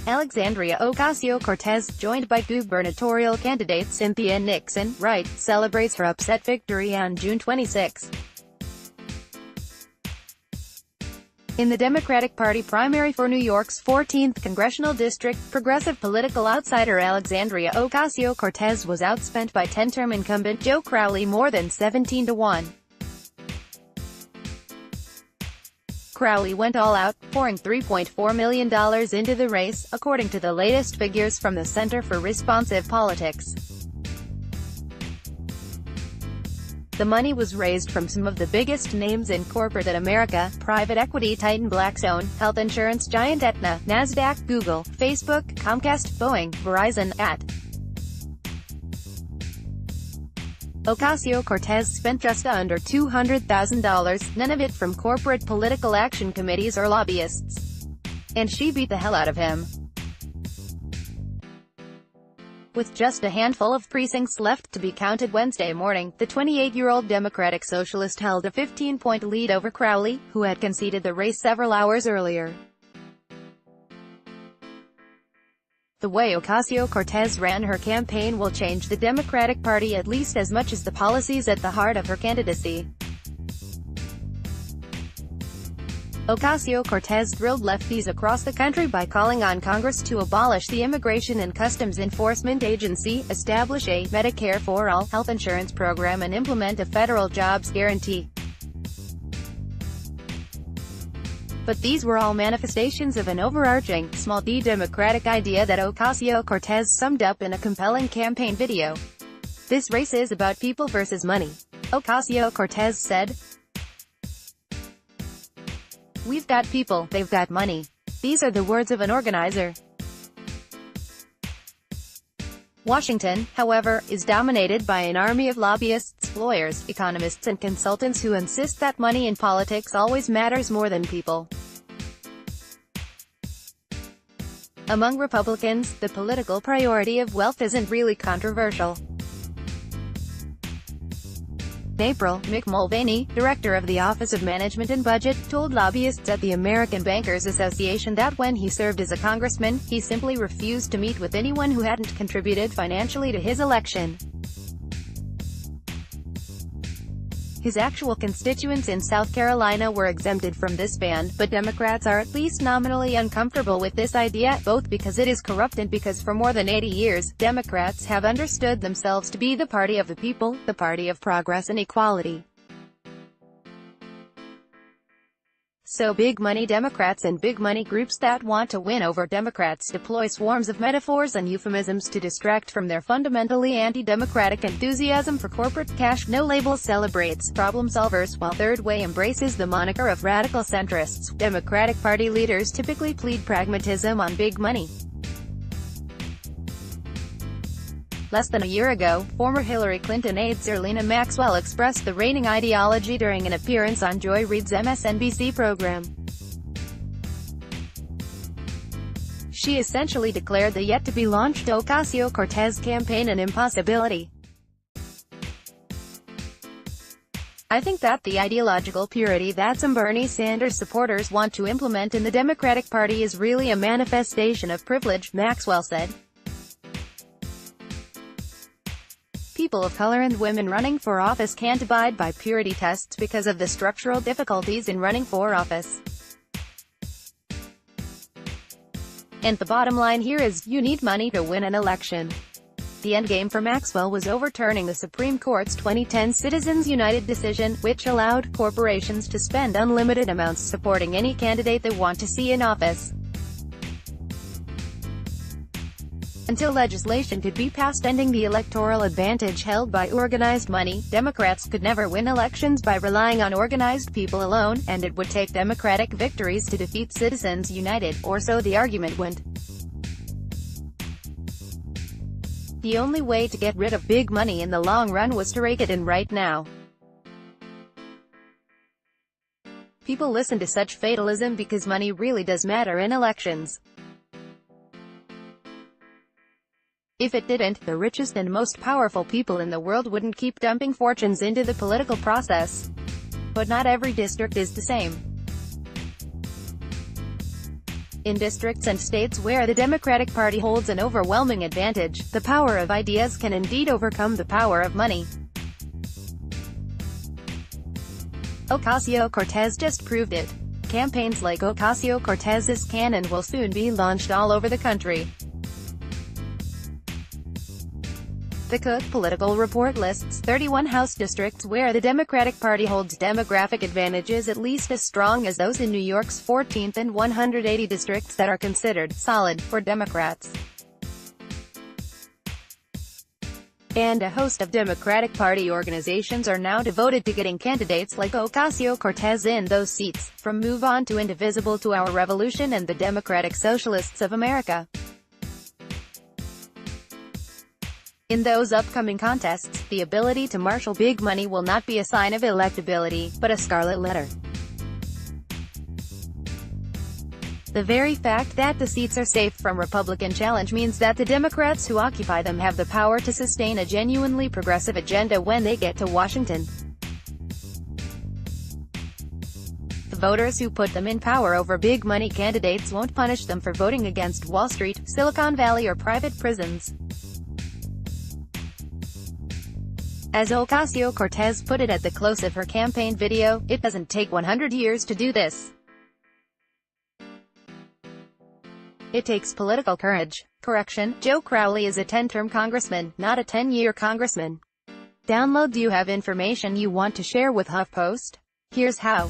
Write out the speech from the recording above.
Alexandria Ocasio-Cortez, joined by gubernatorial candidate Cynthia Nixon, Wright, celebrates her upset victory on June 26. In the Democratic Party primary for New York's 14th congressional district, progressive political outsider Alexandria Ocasio-Cortez was outspent by 10-term incumbent Joe Crowley more than 17-1. Crowley went all out, pouring $3.4 million into the race, according to the latest figures from the Center for Responsive Politics. The money was raised from some of the biggest names in corporate America: private equity titan Blackstone, health insurance giant Aetna, NASDAQ, Google, Facebook, Comcast, Boeing, Verizon, Ocasio-Cortez spent just under $200,000, none of it from corporate political action committees or lobbyists. And she beat the hell out of him. With just a handful of precincts left to be counted Wednesday morning, the 28-year-old Democratic Socialist held a 15-point lead over Crowley, who had conceded the race several hours earlier. The way Ocasio-Cortez ran her campaign will change the Democratic Party at least as much as the policies at the heart of her candidacy. Ocasio-Cortez thrilled lefties across the country by calling on Congress to abolish the Immigration and Customs Enforcement Agency, establish a Medicare for All health insurance program and implement a federal jobs guarantee. But these were all manifestations of an overarching, small-d Democratic idea that Ocasio-Cortez summed up in a compelling campaign video. "This race is about people versus money," Ocasio-Cortez said. "We've got people, they've got money. These are the words of an organizer." Washington, however, is dominated by an army of lobbyists, lawyers, economists and consultants who insist that money in politics always matters more than people. Among Republicans, the political priority of wealth isn't really controversial. In April, Mick Mulvaney, director of the Office of Management and Budget, told lobbyists at the American Bankers Association that when he served as a congressman, he simply refused to meet with anyone who hadn't contributed financially to his election. His actual constituents in South Carolina were exempted from this ban, but Democrats are at least nominally uncomfortable with this idea, both because it is corrupt and because for more than 80 years, Democrats have understood themselves to be the party of the people, the party of progress and equality. So big money Democrats and big money groups that want to win over Democrats deploy swarms of metaphors and euphemisms to distract from their fundamentally anti-democratic enthusiasm for corporate cash. No Label celebrates problem solvers, while Third Way embraces the moniker of radical centrists. Democratic Party leaders typically plead pragmatism on big money. Less than a year ago, former Hillary Clinton aide Zerlina Maxwell expressed the reigning ideology during an appearance on Joy Reid's MSNBC program. She essentially declared the yet-to-be-launched Ocasio-Cortez campaign an impossibility. "I think that the ideological purity that some Bernie Sanders supporters want to implement in the Democratic Party is really a manifestation of privilege," Maxwell said. "People of color and women running for office can't abide by purity tests because of the structural difficulties in running for office. And the bottom line here is, you need money to win an election." The endgame for Maxwell was overturning the Supreme Court's 2010 Citizens United decision, which allowed corporations to spend unlimited amounts supporting any candidate they want to see in office. Until legislation could be passed ending the electoral advantage held by organized money, Democrats could never win elections by relying on organized people alone, and it would take Democratic victories to defeat Citizens United, or so the argument went. The only way to get rid of big money in the long run was to rake it in right now. People listen to such fatalism because money really does matter in elections. If it didn't, the richest and most powerful people in the world wouldn't keep dumping fortunes into the political process. But not every district is the same. In districts and states where the Democratic Party holds an overwhelming advantage, the power of ideas can indeed overcome the power of money. Ocasio-Cortez just proved it. Campaigns like Ocasio-Cortez's can and will soon be launched all over the country. The Cook Political Report lists 31 House districts where the Democratic Party holds demographic advantages at least as strong as those in New York's 14th and 180 districts that are considered solid for Democrats. And a host of Democratic Party organizations are now devoted to getting candidates like Ocasio-Cortez in those seats, from Move On to Indivisible to Our Revolution and the Democratic Socialists of America. In those upcoming contests, the ability to marshal big money will not be a sign of electability, but a scarlet letter. The very fact that the seats are safe from Republican challenge means that the Democrats who occupy them have the power to sustain a genuinely progressive agenda when they get to Washington. The voters who put them in power over big money candidates won't punish them for voting against Wall Street, Silicon Valley or private prisons. As Ocasio-Cortez put it at the close of her campaign video, "It doesn't take 100 years to do this. It takes political courage." Correction, Joe Crowley is a 10-term congressman, not a 10-year congressman. Download. Do you have information you want to share with HuffPost? Here's how.